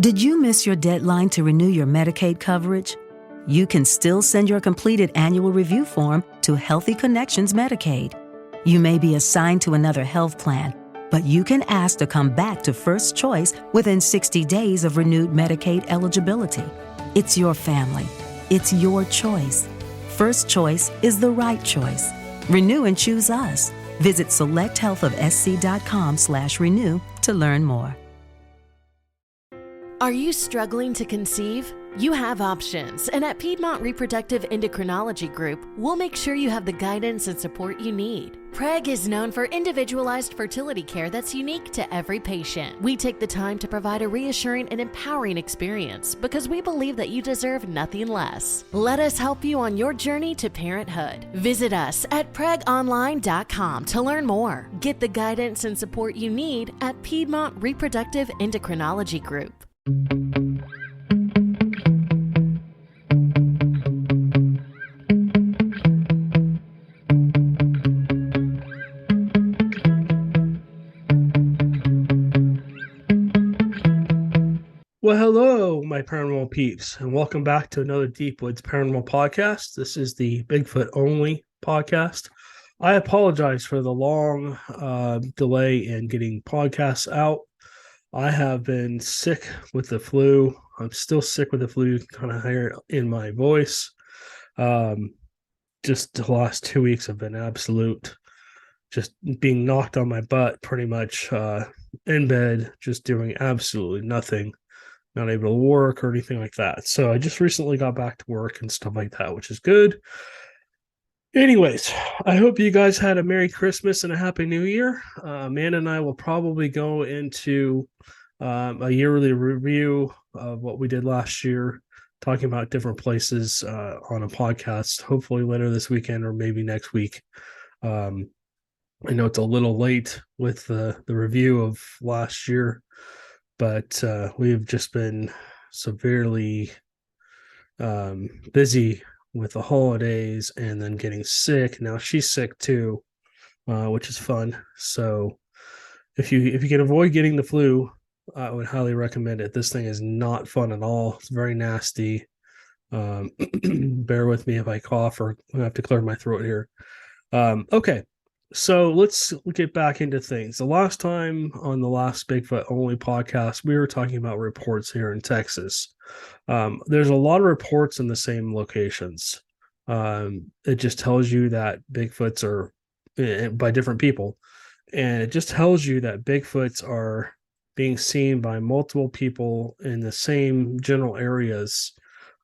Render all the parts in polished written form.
Did you miss your deadline to renew your Medicaid coverage? You can still send your completed annual review form to Healthy Connections Medicaid. You may be assigned to another health plan, but you can ask to come back to First Choice within 60 days of renewed Medicaid eligibility. It's your family. It's your choice. First Choice is the right choice. Renew and choose us. Visit selecthealthofsc.com/renew to learn more. Are you struggling to conceive? You have options, and at Piedmont Reproductive Endocrinology Group, we'll make sure you have the guidance and support you need. PREG is known for individualized fertility care that's unique to every patient. We take the time to provide a reassuring and empowering experience because we believe that you deserve nothing less. Let us help you on your journey to parenthood. Visit us at pregonline.com to learn more. Get the guidance and support you need at Piedmont Reproductive Endocrinology Group. Well, hello, my paranormal peeps, and welcome back to another Deep Woods Paranormal Podcast. This is the Bigfoot only podcast. I apologize for the long delay in getting podcasts out. I have been sick with the flu. I'm still sick with the flu, kind of hear it in my voice. Just the last 2 weeks have been absolute, just being knocked on my butt pretty much in bed, just doing absolutely nothing. Not able to work or anything like that. So I just recently got back to work and stuff like that, which is good. Anyways, I hope you guys had a Merry Christmas and a Happy New Year. Amanda and I will probably go into a yearly review of what we did last year, talking about different places on a podcast, hopefully later this weekend or maybe next week. I know it's a little late with the review of last year, but we've just been severely busy with the holidays and then getting sick. Now she's sick too, which is fun. So if you can avoid getting the flu, I would highly recommend it. This thing is not fun at all. It's very nasty. Bear with me if I cough or I have to clear my throat here. Okay. So let's get back into things. The last time on the last Bigfoot only podcast, we were talking about reports here in Texas. There's a lot of reports in the same locations. It just tells you that Bigfoots are by different people. And it just tells you that Bigfoots are being seen by multiple people in the same general areas,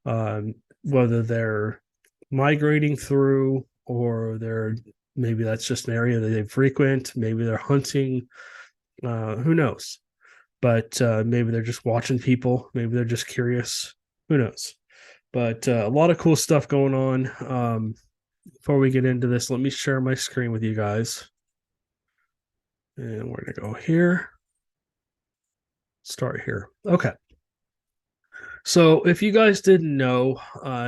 whether they're migrating through or maybe that's just an area that they frequent. Maybe they're hunting. Who knows? But maybe they're just watching people. Maybe they're just curious. Who knows? But a lot of cool stuff going on. Before we get into this, let me share my screen with you guys. And we're going to go here. Start here. Okay. So if you guys didn't know,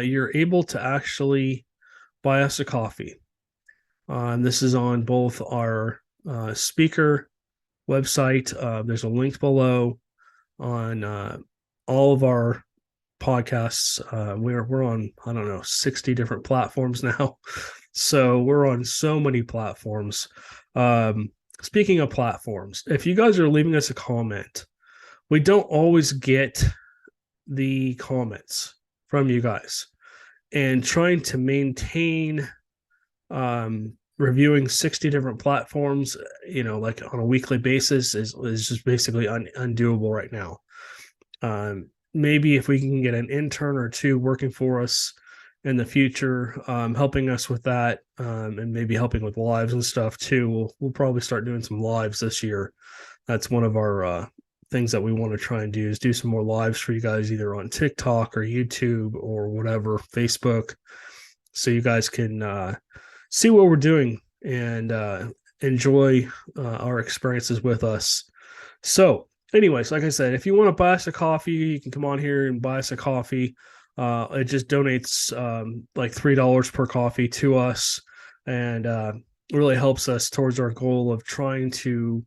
you're able to actually buy us a coffee. This is on both our speaker website. There's a link below on all of our podcasts. We're on, 60 different platforms now. So we're on so many platforms. Speaking of platforms, if you guys are leaving us a comment, we don't always get the comments from you guys. And trying to maintain reviewing 60 different platforms, like on a weekly basis is just basically undoable right now. Maybe if we can get an intern or two working for us in the future, helping us with that, and maybe helping with lives and stuff too. We'll probably start doing some lives this year. That's one of our things that we want to try and do, is do some more lives for you guys, either on TikTok or YouTube or whatever, Facebook, so you guys can see what we're doing and enjoy our experiences with us. So anyways, like I said, if you want to buy us a coffee, you can come on here and buy us a coffee. It just donates like $3 per coffee to us, and really helps us towards our goal of trying to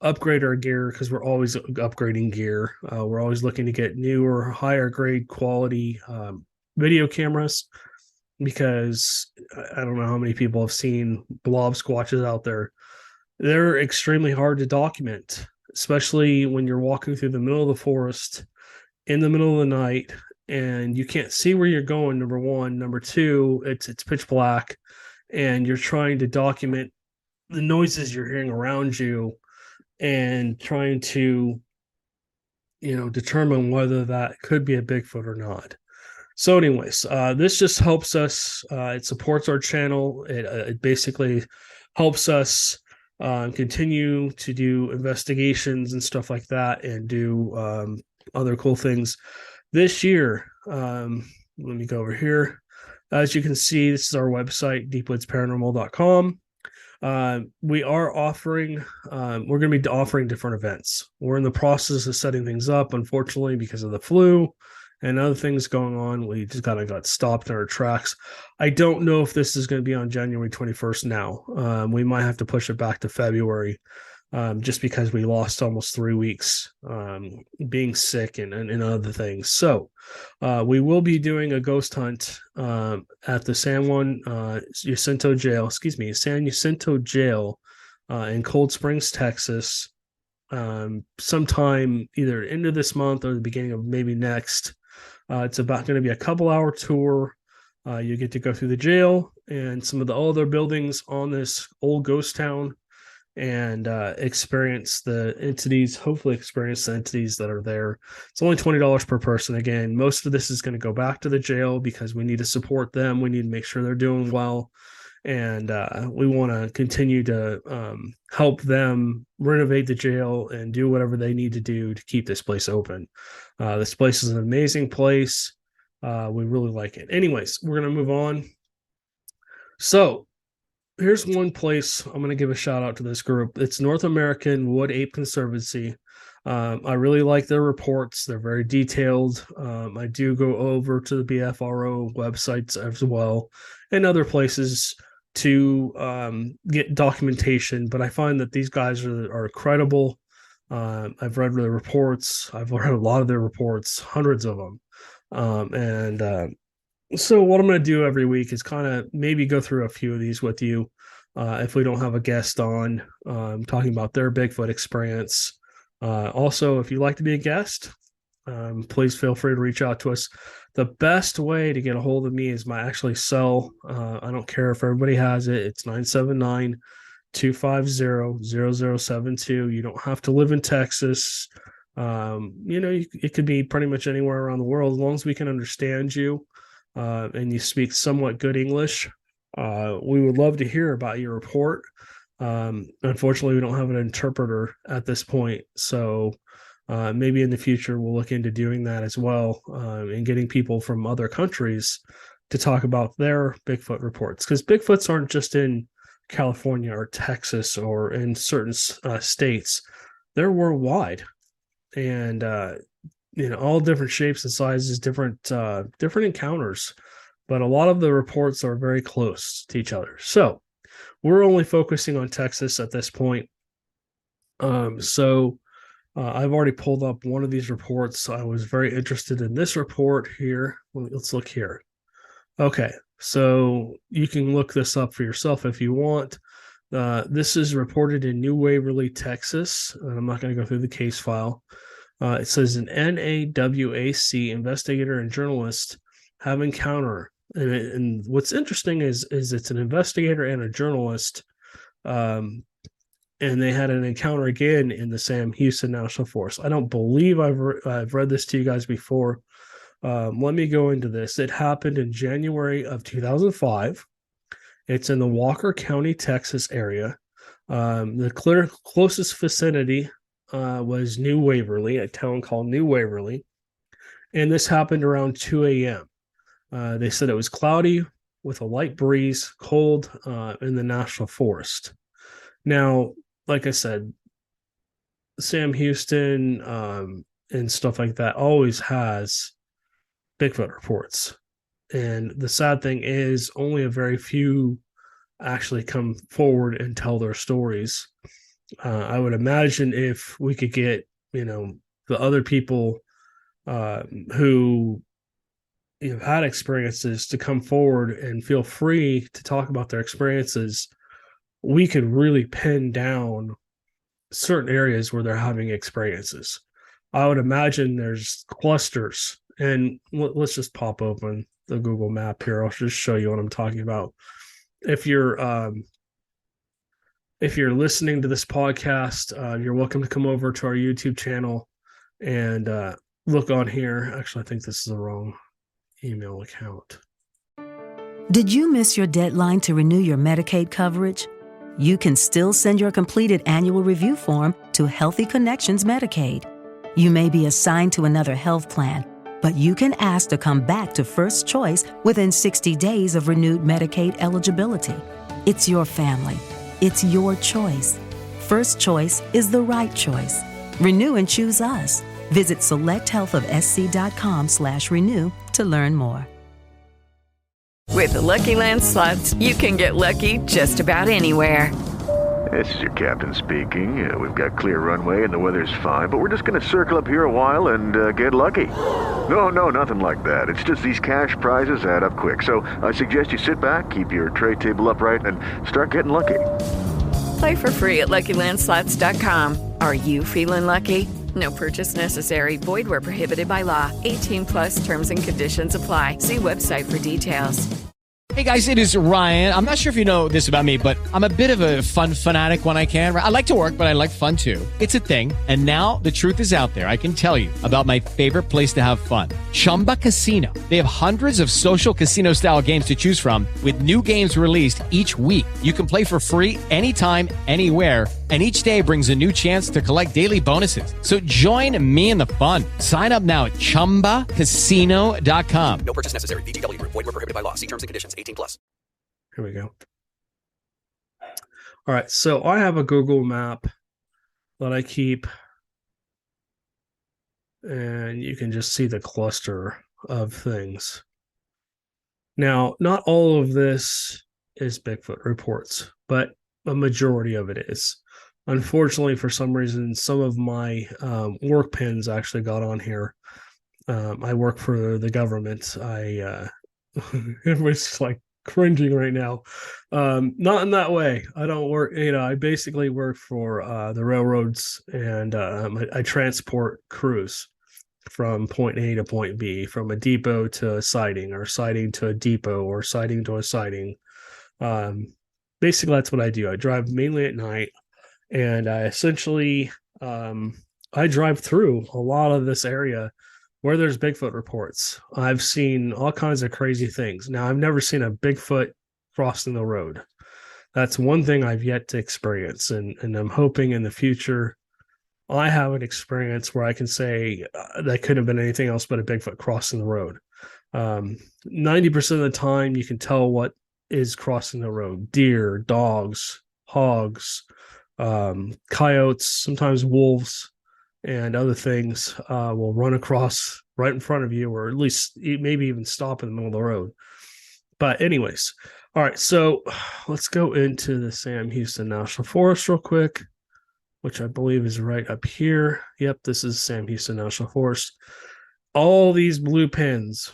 upgrade our gear because we're always upgrading gear. We're always looking to get newer, higher grade quality video cameras because I don't know how many people have seen blob squatches out there. They're extremely hard to document, especially when you're walking through the middle of the forest in the middle of the night and you can't see where you're going. Number one, number two, it's pitch black, and you're trying to document the noises you're hearing around you and trying to, determine whether that could be a Bigfoot or not. So, anyways, this just helps us. It supports our channel. It basically helps us continue to do investigations and stuff like that, and do other cool things. This year, let me go over here. As you can see, this is our website, deepwoodsparanormal.com. We are offering, we're going to be offering different events. We're in the process of setting things up. Unfortunately, because of the flu and other things going on, we just kind of got stopped in our tracks. I don't know if this is going to be on January 21st now. We might have to push it back to February, just because we lost almost 3 weeks being sick and other things. So we will be doing a ghost hunt at the San Jacinto Jail in Cold Springs, Texas, sometime either into this month or the beginning of maybe next. It's about going to be a couple-hour tour. You get to go through the jail and some of the other buildings on this old ghost town, and experience the entities, hopefully experience the entities that are there. It's only $20 per person. Again, most of this is going to go back to the jail because we need to support them. We need to make sure they're doing well. And we want to continue to help them renovate the jail and do whatever they need to do to keep this place open. This place is an amazing place. We really like it. Anyways, we're going to move on. So, here's one place I'm going to give a shout out to this group. It's North American Wood Ape Conservancy. I really like their reports. They're very detailed. I do go over to the BFRO websites as well and other places to get documentation, but I find that these guys are credible. I've read their reports. I've read a lot of their reports, hundreds of them. So what I'm going to do every week is kind of maybe go through a few of these with you. If we don't have a guest on, talking about their Bigfoot experience. Also, if you'd like to be a guest, please feel free to reach out to us. The best way to get a hold of me is my actually cell. I don't care if everybody has it. It's 979-250-0072. You don't have to live in Texas. It could be pretty much anywhere around the world, as long as we can understand you. And you speak somewhat good English, we would love to hear about your report. Unfortunately, we don't have an interpreter at this point, so maybe in the future we'll look into doing that as well, and getting people from other countries to talk about their Bigfoot reports, because Bigfoots aren't just in California or Texas or in certain states. They're worldwide, and all different shapes and sizes, different encounters, but a lot of the reports are very close to each other. So we're only focusing on Texas at this point. I've already pulled up one of these reports. I was very interested in this report here. Let's look here. Okay, so you can look this up for yourself if you want. This is reported in New Waverly, Texas, and I'm not going to go through the case file. It says an NAWAC investigator and journalist have encounter. And what's interesting is it's an investigator and a journalist, and they had an encounter again in the Sam Houston National Forest. I don't believe I've read this to you guys before. Let me go into this. It happened in January of 2005. It's in the Walker County, Texas area. The closest vicinity was New Waverly, a town called New Waverly. And this happened around 2 a.m. They said it was cloudy with a light breeze, cold in the National Forest. Now, like I said, Sam Houston and stuff like that always has Bigfoot reports. And the sad thing is only a very few actually come forward and tell their stories. I would imagine if we could get, the other people who had experiences to come forward and feel free to talk about their experiences, we could really pin down certain areas where they're having experiences. I would imagine there's clusters, and let's just pop open the Google map here. I'll just show you what I'm talking about. If you're listening to this podcast, you're welcome to come over to our YouTube channel and look on here. Actually, I think this is the wrong email account. Did you miss your deadline to renew your Medicaid coverage? You can still send your completed annual review form to Healthy Connections Medicaid. You may be assigned to another health plan, but you can ask to come back to First Choice within 60 days of renewed Medicaid eligibility. It's your family. It's your choice. First Choice is the right choice. Renew and choose us. Visit selecthealthofsc.com/renew to learn more. With the Lucky Land Slots, you can get lucky just about anywhere. This is your captain speaking. We've got clear runway and the weather's fine, but we're just going to circle up here a while and get lucky. No, nothing like that. It's just these cash prizes add up quick. So I suggest you sit back, keep your tray table upright, and start getting lucky. Play for free at LuckyLandSlots.com. Are you feeling lucky? No purchase necessary. Void where prohibited by law. 18+ terms and conditions apply. See website for details. Hey guys, it is Ryan. I'm not sure if you know this about me, but I'm a bit of a fun fanatic when I can. I like to work, but I like fun too. It's a thing. And now the truth is out there. I can tell you about my favorite place to have fun. Chumba Casino. They have hundreds of social casino style games to choose from with new games released each week. You can play for free anytime, anywhere. And each day brings a new chance to collect daily bonuses. So join me in the fun. Sign up now at ChumbaCasino.com. No purchase necessary. VGW Group. Void where prohibited by law. See terms and conditions. 18+. Here we go. All right. So I have a Google map that I keep, and you can just see the cluster of things. Now, not all of this is Bigfoot reports, but a majority of it is. Unfortunately, for some reason, some of my work pins actually got on here. I work for the government. Everybody's like cringing right now. Not in that way. I don't work, I basically work for the railroads, and I transport crews from point A to point B, from a depot to a sighting, or sighting to a depot, or sighting to a sighting. Basically, that's what I do. I drive mainly at night, and I essentially I drive through a lot of this area where there's Bigfoot reports. I've seen all kinds of crazy things. Now, I've never seen a Bigfoot crossing the road. That's one thing I've yet to experience, and I'm hoping in the future I have an experience where I can say that couldn't have been anything else but a Bigfoot crossing the road. 90% of the time, you can tell what is crossing the road: deer, dogs, hogs, coyotes, sometimes wolves, and other things will run across right in front of you, or at least maybe even stop in the middle of the road. But anyways, all right, so let's go into the Sam Houston National Forest real quick, which I believe is right up here. Yep, this is Sam Houston National Forest. All these blue pins,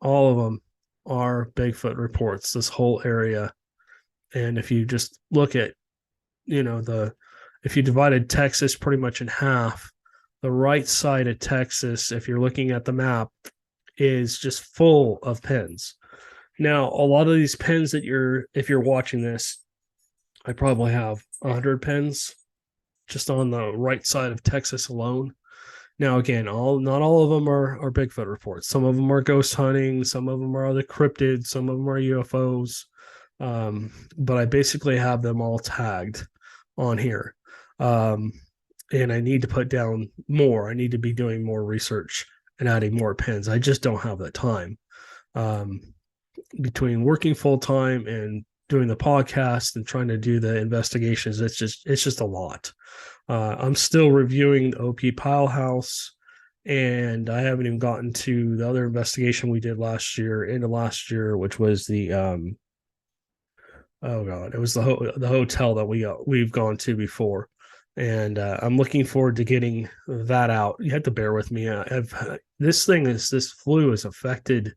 all of them are Bigfoot reports, this whole area. And if you just look at, if you divided Texas pretty much in half, the right side of Texas, if you're looking at the map, is just full of pins. Now, a lot of these pins that if you're watching this, I probably have 100 pins just on the right side of Texas alone. Now, again, not all of them are Bigfoot reports. Some of them are ghost hunting. Some of them are the cryptid. Some of them are UFOs. But I basically have them all tagged on here. And I need to put down more. I need to be doing more research and adding more pins. I just don't have that time. Between working full time and doing the podcast and trying to do the investigations, it's just a lot. I'm still reviewing the OP Pile House, and I haven't even gotten to the other investigation we did last year, which was the it was the hotel that we've gone to before. and I'm looking forward to getting that out. You have to bear with me. This flu has affected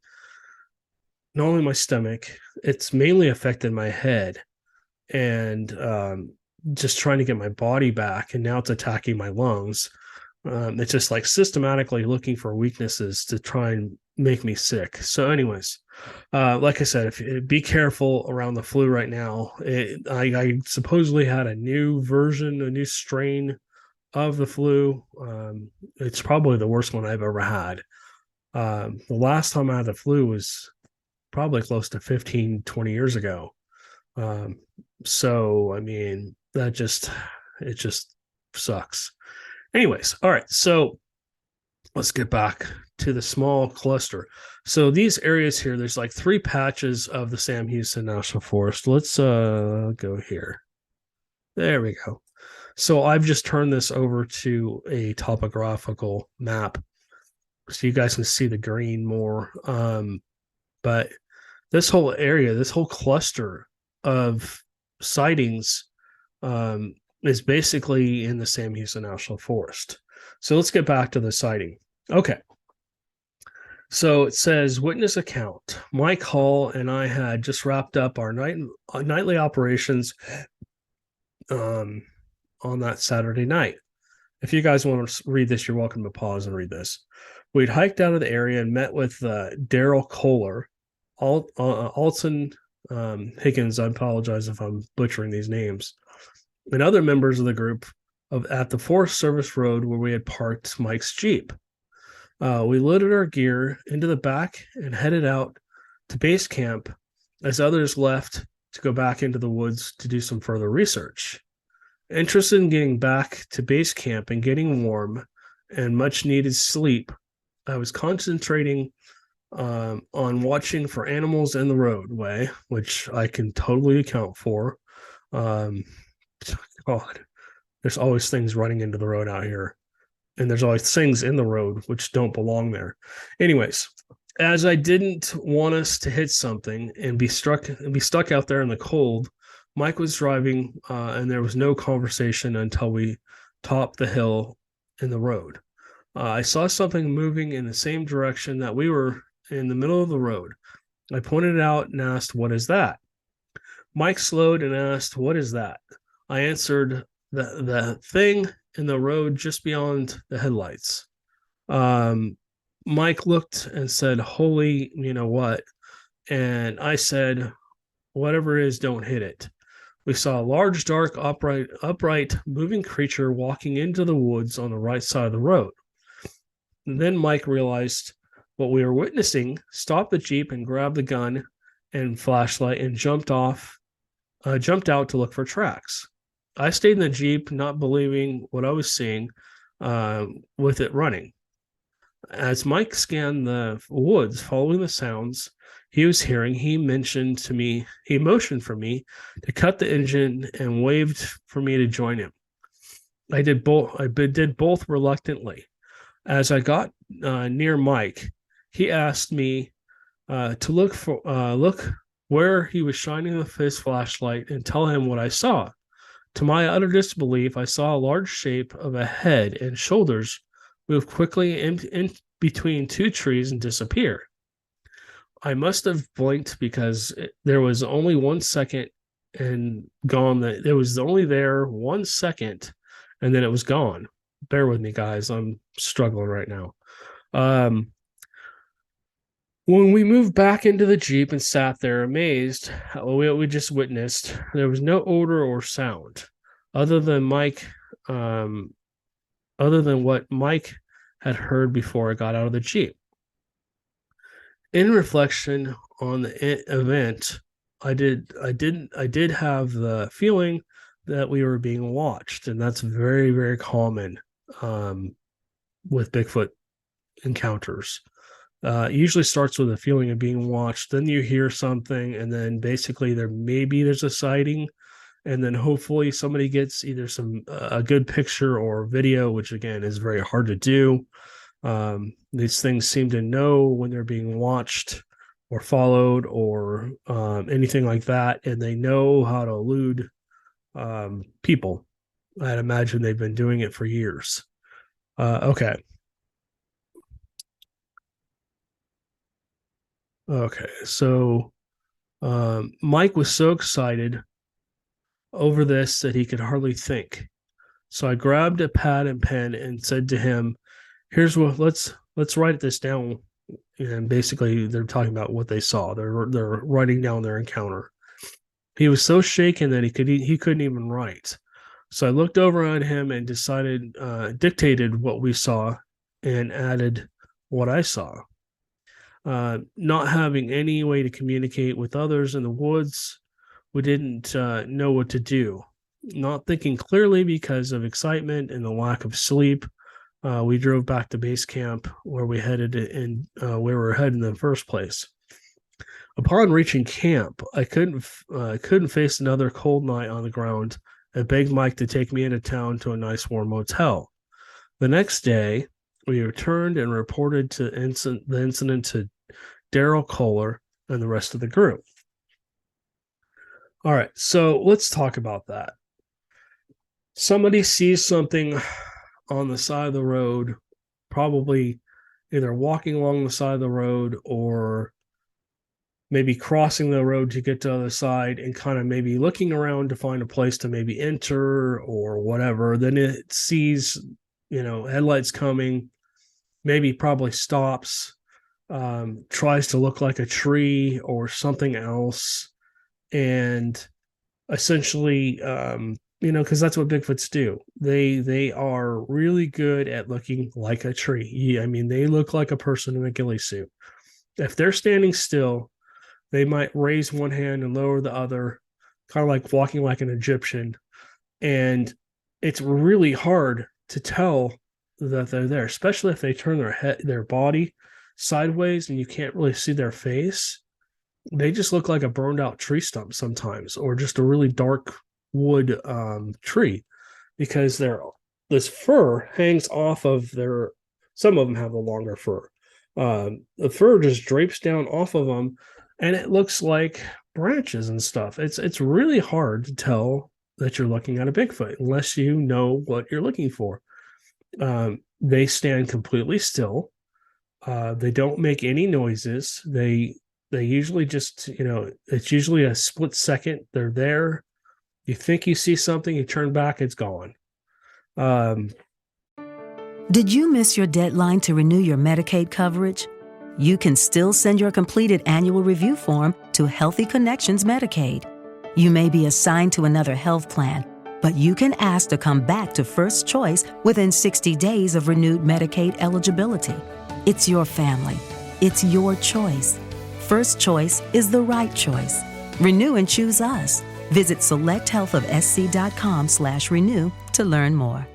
not only my stomach, it's mainly affected my head, and just trying to get my body back, and now it's attacking my lungs. It's just like systematically looking for weaknesses to try and make me sick. So anyways, like I said, be careful around the flu right now. I supposedly had a new strain of the flu. It's probably the worst one I've ever had. The last time I had the flu was probably close to 15, 20 years ago. So, I mean, it just sucks. Anyways, all right. So let's get back to the small cluster. So these areas here, there's like 3 patches of the Sam Houston National Forest. Let's go here. There we go. So I've just turned this over to a topographical map so you guys can see the green more. But this whole area, this whole cluster of sightings is basically in the Sam Houston National Forest. So let's get back to the sighting. Okay. So it says, witness account. Mike Hall and I had just wrapped up our nightly operations on that Saturday night. If you guys want to read this, you're welcome to pause and read this. We'd hiked out of the area and met with Daryl Kohler, Alton Higgins. I apologize if I'm butchering these names, and other members of the group at the Forest Service Road where we had parked Mike's Jeep. We loaded our gear into the back and headed out to base camp as others left to go back into the woods to do some further research. Interested in getting back to base camp and getting warm and much needed sleep, I was concentrating on watching for animals in the roadway, which I can totally account for. God, there's always things running into the road out here, and there's always things in the road which don't belong there. Anyways, as I didn't want us to hit something and be stuck out there in the cold, Mike was driving, and there was no conversation until we topped the hill in the road. I saw something moving in the same direction that we were in the middle of the road. I pointed it out and asked, "What is that?" Mike slowed and asked, "What is that?" I answered, the thing in the road just beyond the headlights. Mike looked and said, "Holy, you know what?" And I said, "Whatever it is, don't hit it." We saw a large, dark, upright, moving creature walking into the woods on the right side of the road. And then Mike realized what we were witnessing, stopped the Jeep and grabbed the gun and flashlight and jumped out to look for tracks. I stayed in the Jeep, not believing what I was seeing, with it running. As Mike scanned the woods, following the sounds he was hearing, he motioned for me to cut the engine and waved for me to join him. I did both reluctantly. As I got near Mike, he asked me to look where he was shining his flashlight and tell him what I saw. To my utter disbelief, I saw a large shape of a head and shoulders move quickly in between 2 trees and disappear. I must have blinked because there was only 1 second and gone. It was only there 1 second, and then it was gone. Bear with me, guys. I'm struggling right now. When we moved back into the Jeep and sat there amazed at what we just witnessed, there was no odor or sound other than what Mike had heard before I got out of the Jeep. In reflection on the event, I did have the feeling that we were being watched, and that's very, very common with Bigfoot encounters. It usually starts with a feeling of being watched, then you hear something, and then basically there's a sighting, and then hopefully somebody gets either a good picture or video, which again is very hard to do. These things seem to know when they're being watched or followed or anything like that, and they know how to elude people. I'd imagine they've been doing it for years. Okay. Okay. So Mike was so excited over this that he could hardly think. So I grabbed a pad and pen and said to him, "Here's what let's write this down." And basically, they're talking about what they saw. They're writing down their encounter. He was so shaken that he couldn't even write. So I looked over at him and dictated what we saw, and added what I saw. Not having any way to communicate with others in the woods, we didn't know what to do. Not thinking clearly because of excitement and the lack of sleep, we drove back to base camp where we headed in, where we were heading in the first place. Upon reaching camp, I couldn't face another cold night on the ground and begged Mike to take me into town to a nice warm motel. The next day, we returned and reported the incident to Daryl Kohler and the rest of the group. All right, so let's talk about that. Somebody sees something on the side of the road, probably either walking along the side of the road or maybe crossing the road to get to the other side and kind of maybe looking around to find a place to maybe enter or whatever. Then it sees, headlights coming, maybe probably stops, tries to look like a tree or something else. And essentially, because that's what Bigfoots do. They are really good at looking like a tree. I mean, they look like a person in a ghillie suit. If they're standing still, they might raise one hand and lower the other, kind of like walking like an Egyptian. And it's really hard to tell that they're there, especially if they turn their body sideways and you can't really see their face. They just look like a burned out tree stump sometimes, or just a really dark wood tree, because this fur hangs off of some of them have a longer fur. The fur just drapes down off of them, and it looks like branches and stuff. It's really hard to tell that you're looking at a Bigfoot unless you know what you're looking for. They stand completely still. They don't make any noises. They usually just, it's usually a split second. They're there. You think you see something, you turn back, it's gone. Did you miss your deadline to renew your Medicaid coverage? You can still send your completed annual review form to Healthy Connections Medicaid. You may be assigned to another health plan, but you can ask to come back to First Choice within 60 days of renewed Medicaid eligibility. It's your family. It's your choice. First Choice is the right choice. Renew and choose us. Visit selecthealthofsc.com/renew to learn more.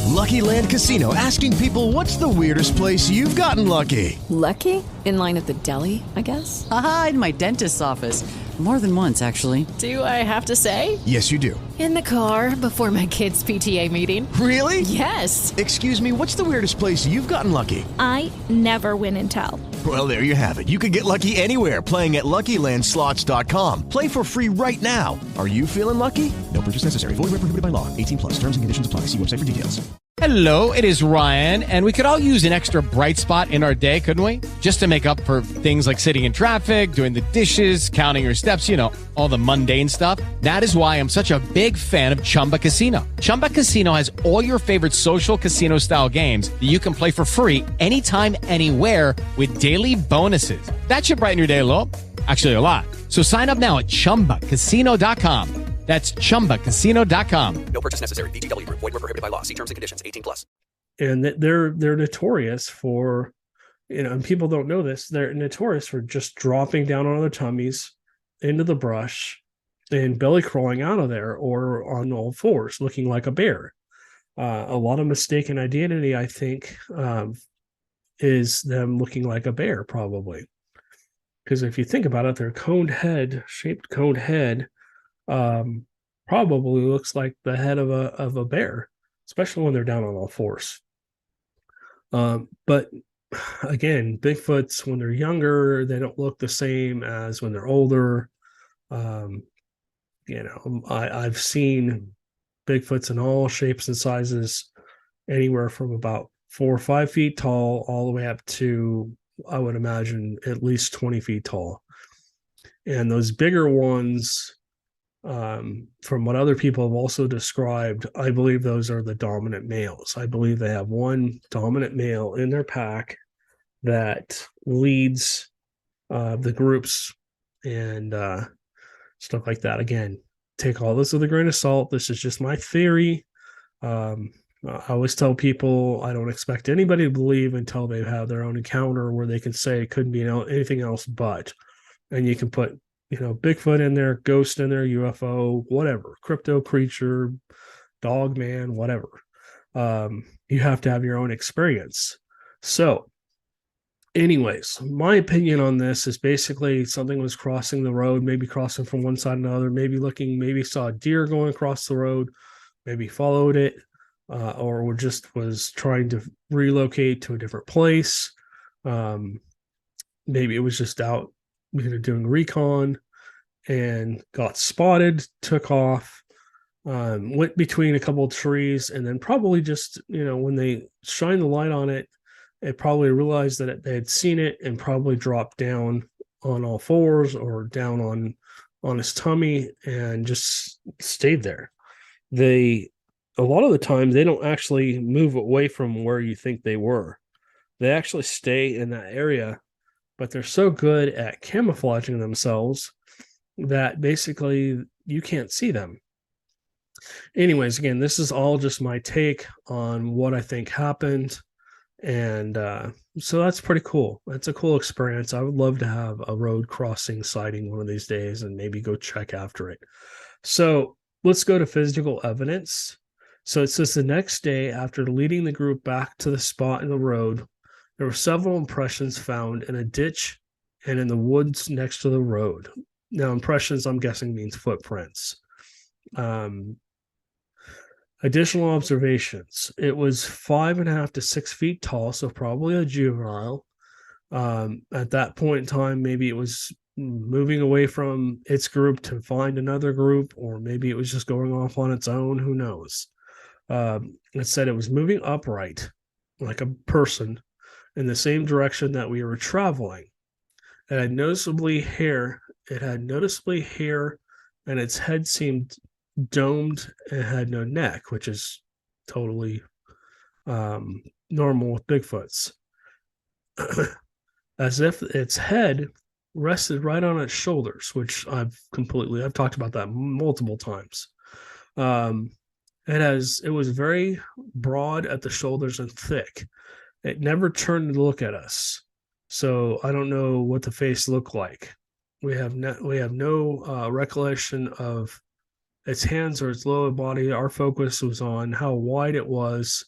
Lucky Land Casino, asking people, what's the weirdest place you've gotten lucky? Lucky? In line at the deli, I guess? Aha, in my dentist's office. More than once, actually. Do I have to say? Yes, you do. In the car before my kids' PTA meeting. Really? Yes. Excuse me, what's the weirdest place you've gotten lucky? I never win and tell. Well, there you have it. You can get lucky anywhere, playing at LuckyLandSlots.com. Play for free right now. Are you feeling lucky? No purchase necessary. Void where prohibited by law. 18+. Terms and conditions apply. See website for details. Hello, it is Ryan, and we could all use an extra bright spot in our day, couldn't we? Just to make up for things like sitting in traffic, doing the dishes, counting your steps, all the mundane stuff. That is why I'm such a big fan of Chumba Casino. Chumba Casino has all your favorite social casino-style games that you can play for free anytime, anywhere with daily bonuses. That should brighten your day a little. Actually, a lot. So sign up now at ChumbaCasino.com. That's ChumbaCasino.com. No purchase necessary. VGW Group. Void where prohibited by law. See terms and conditions. 18+. And they're notorious for, and people don't know this, they're notorious for just dropping down on their tummies into the brush and belly crawling out of there, or on all fours, looking like a bear. A lot of mistaken identity, I think, is them looking like a bear, probably. Because if you think about it, their shaped coned head, probably looks like the head of a bear, especially when they're down on all fours. But again, Bigfoots, when they're younger, they don't look the same as when they're older. I've seen Bigfoots in all shapes and sizes, anywhere from about 4 or 5 feet tall all the way up to, I would imagine, at least 20 feet tall. And those bigger ones, from what other people have also described, I believe those are the dominant males. I believe they have one dominant male in their pack that leads the groups and stuff like that. Again, take all this with a grain of salt. This is just my theory. I always tell people I don't expect anybody to believe until they have their own encounter where they can say it couldn't be anything else but. And you can put, Bigfoot in there, ghost in there, UFO, whatever, crypto creature, dog man, whatever. You have to have your own experience. So, anyways, my opinion on this is basically something was crossing the road, maybe crossing from one side to another, maybe saw a deer going across the road, maybe followed it, or just was trying to relocate to a different place. Maybe it was just out doing recon and got spotted, took off, went between a couple of trees, and then probably just, when they shined the light on it, it probably realized that they had seen it and probably dropped down on all fours or down on his tummy and just stayed there. A lot of the time, they don't actually move away from where you think they were. They actually stay in that area, but they're so good at camouflaging themselves that basically you can't see them. Anyways, again, this is all just my take on what I think happened. And so that's pretty cool. That's a cool experience. I would love to have a road crossing sighting one of these days and maybe go check after it. So let's go to physical evidence. So it says the next day, after leading the group back to the spot in the road, there were several impressions found in a ditch and in the woods next to the road. Now, impressions, I'm guessing, means footprints. Additional observations. It was 5.5 to 6 feet tall, so probably a juvenile. At that point in time, maybe it was moving away from its group to find another group, or maybe it was just going off on its own. Who knows? It said it was moving upright, like a person, in the same direction that we were traveling. It had noticeably hair, and its head seemed domed and had no neck, which is totally normal with Bigfoots. As if its head rested right on its shoulders, which I've talked about that multiple times. It was very broad at the shoulders and thick. It never turned to look at us. So I don't know what the face looked like. We have no recollection of its hands or its lower body. Our focus was on how wide it was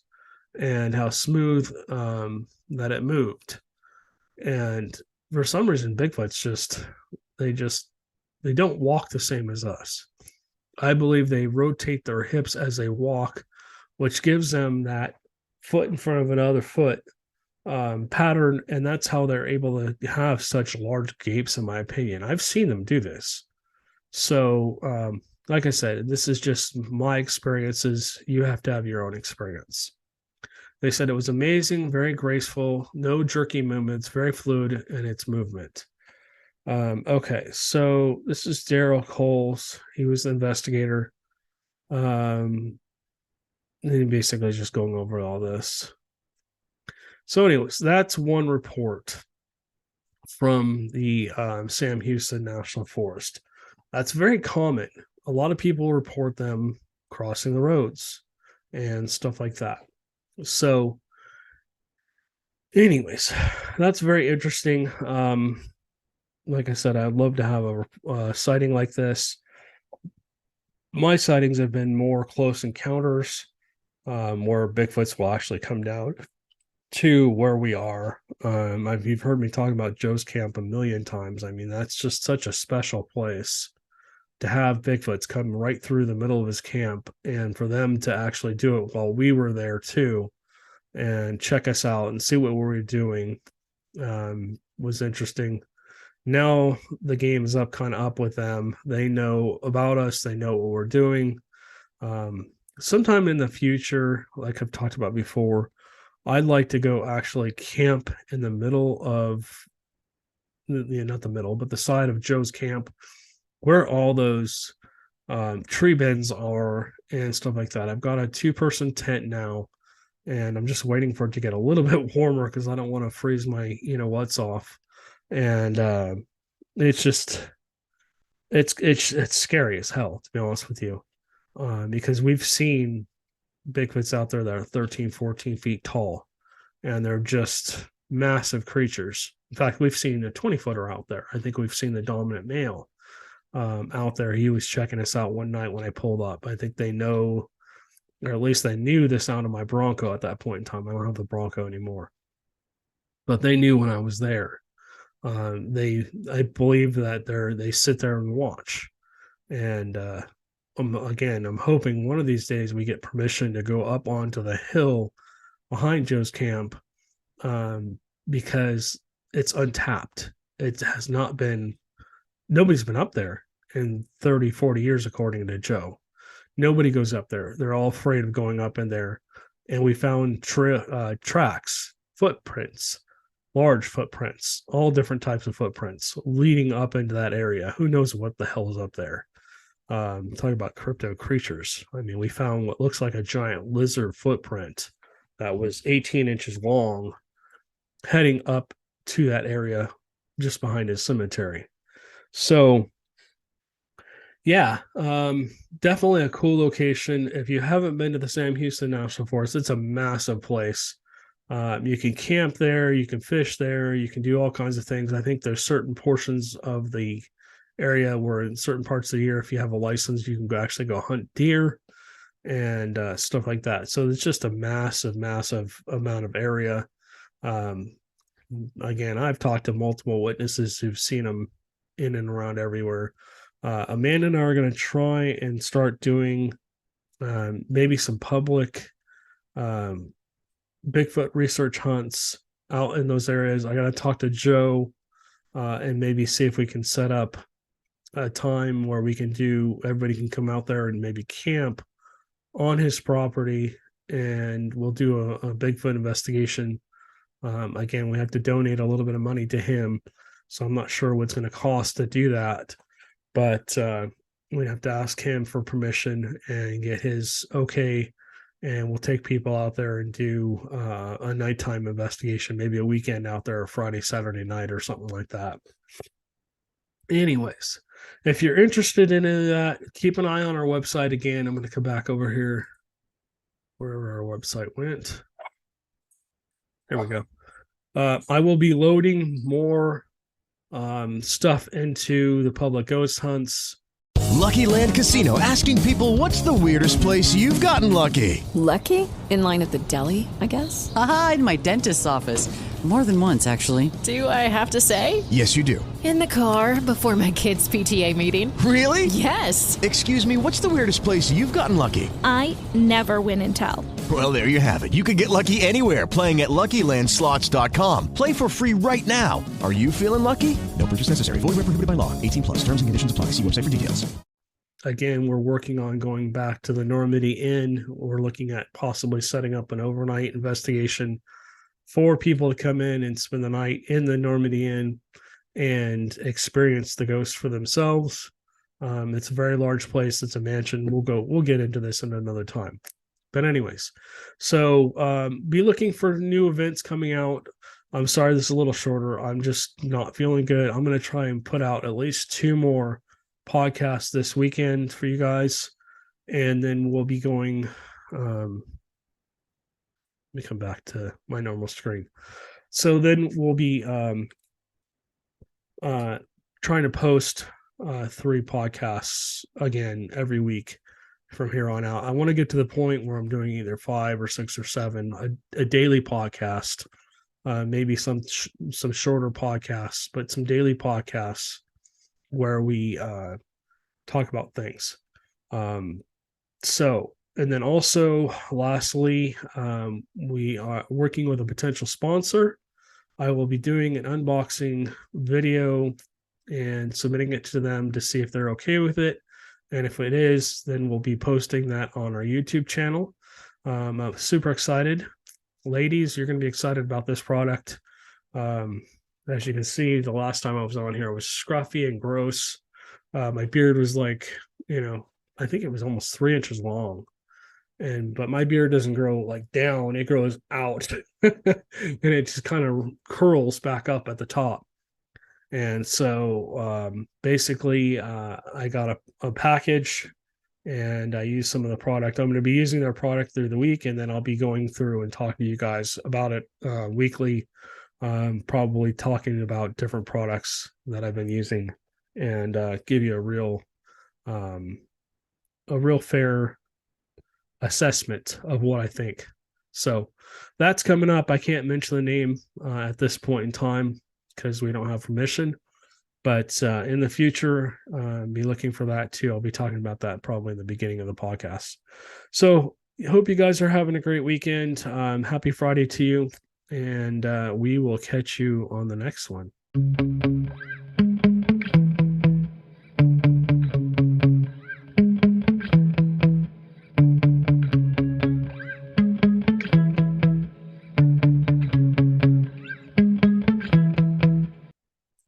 and how smooth that it moved. And for some reason, Bigfoots they don't walk the same as us. I believe they rotate their hips as they walk, which gives them that foot in front of another foot pattern, and that's how they're able to have such large gapes, in my opinion. I've seen them do this. So, like I said, this is just my experiences. You have to have your own experience. They said it was amazing, very graceful, no jerky movements, very fluid in its movement. Okay, so this is Daryl Coles. He was the investigator. And he basically just going over all this. So anyways, that's one report from the Sam Houston National Forest. That's very common. A lot of people report them crossing the roads and stuff like that. So anyways, that's very interesting. Like I said, I'd love to have a sighting like this. My sightings have been more close encounters where Bigfoots will actually come down to where we are. You've heard me talk about Joe's Camp a million times. I mean, that's just such a special place to have Bigfoots come right through the middle of his camp, and for them to actually do it while we were there too and check us out and see what we were doing was interesting. Now the game is up with them. They know about us. They know what we're doing. sometime in the future, like I've talked about before, I'd like to go actually camp in the middle of, not the middle, but the side of Joe's camp, where all those tree bends are and stuff like that. I've got a 2-person tent now, and I'm just waiting for it to get a little bit warmer because I don't want to freeze my what's off. And it's just it's scary as hell, to be honest with you, because we've seen Bigfoots out there that are 13, 14 feet tall, and they're just massive creatures. In fact, we've seen a 20-footer out there. I think we've seen the dominant male out there. He was checking us out one night when I pulled up. I think they know, or at least they knew the sound of my Bronco at that point in time. I don't have the Bronco anymore, but they knew when I was there. I believe that they sit there and watch. And I'm hoping one of these days we get permission to go up onto the hill behind Joe's camp, because it's untapped. It has not been, nobody's been up there in 30, 40 years, according to Joe. Nobody goes up there. They're all afraid of going up in there. And we found tracks, footprints, large footprints, all different types of footprints leading up into that area. Who knows what the hell is up there? Talking about crypto creatures. I mean, we found what looks like a giant lizard footprint that was 18 inches long, heading up to that area just behind his cemetery. So, yeah, definitely a cool location. If you haven't been to the Sam Houston National Forest, it's a massive place. You can camp there, you can fish there, you can do all kinds of things. I think there's certain portions of the area where in certain parts of the year, if you have a license, you can actually go hunt deer and stuff like that. So it's just a massive, massive amount of area. Again, I've talked to multiple witnesses who've seen them in and around everywhere. Amanda and I are going to try and start doing maybe some public Bigfoot research hunts out in those areas. I got to talk to Joe and maybe see if we can set up a time where everybody can come out there and maybe camp on his property, and we'll do a Bigfoot investigation. Again, we have to donate a little bit of money to him, so I'm not sure what's going to cost to do that, but we have to ask him for permission and get his okay, and we'll take people out there and do a nighttime investigation, maybe a weekend out there, a Friday, Saturday night or something like that. Anyways, if you're interested in any of that, keep an eye on our website. Again, I'm going to come back over here wherever our website went. There we go. I will be loading more stuff into the public ghost hunts. Lucky Land Casino, asking people, what's the weirdest place you've gotten lucky? Lucky? In line at the deli, I guess? Aha, in my dentist's office. More than once, actually. Do I have to say? Yes, you do. In the car before my kids' PTA meeting. Really? Yes. Excuse me, what's the weirdest place you've gotten lucky? I never win and tell. Well, there you have it. You can get lucky anywhere, playing at LuckyLandSlots.com. Play for free right now. Are you feeling lucky? No purchase necessary. Void where prohibited by law. 18+. Terms and conditions apply. See website for details. Again, we're working on going back to the Normandy Inn. We're looking at possibly setting up an overnight investigation for people to come in and spend the night in the Normandy Inn and experience the ghosts for themselves. It's a very large place. It's a mansion. We'll get into this in another time. But anyways, so be looking for new events coming out. I'm sorry this is a little shorter. I'm just not feeling good. I'm going to try and put out at least 2 more podcasts this weekend for you guys. And then we'll be going... let me come back to my normal screen. So then we'll be trying to post 3 podcasts again every week from here on out. I want to get to the point where I'm doing either 5 or 6 or 7, a daily podcast, maybe some shorter podcasts, but some daily podcasts where we talk about things. And then also, lastly, we are working with a potential sponsor. I will be doing an unboxing video and submitting it to them to see if they're okay with it. And if it is, then we'll be posting that on our YouTube channel. I'm super excited. Ladies, you're going to be excited about this product. As you can see, the last time I was on here, it was scruffy and gross. My beard was like, I think it was almost 3 inches long. But my beard doesn't grow like down, it grows out. And it just kind of curls back up at the top. And so basically I got a package, and I used some of the product. I'm going to be using their product through the week, and then I'll be going through and talking to you guys about it weekly, probably talking about different products that I've been using, and give you a real fair assessment of what I think. So that's coming up. I can't mention the name at this point in time because we don't have permission, but in the future, be looking for that too. I'll be talking about that probably in the beginning of the podcast. So hope you guys are having a great weekend. Happy Friday to you, and we will catch you on the next one.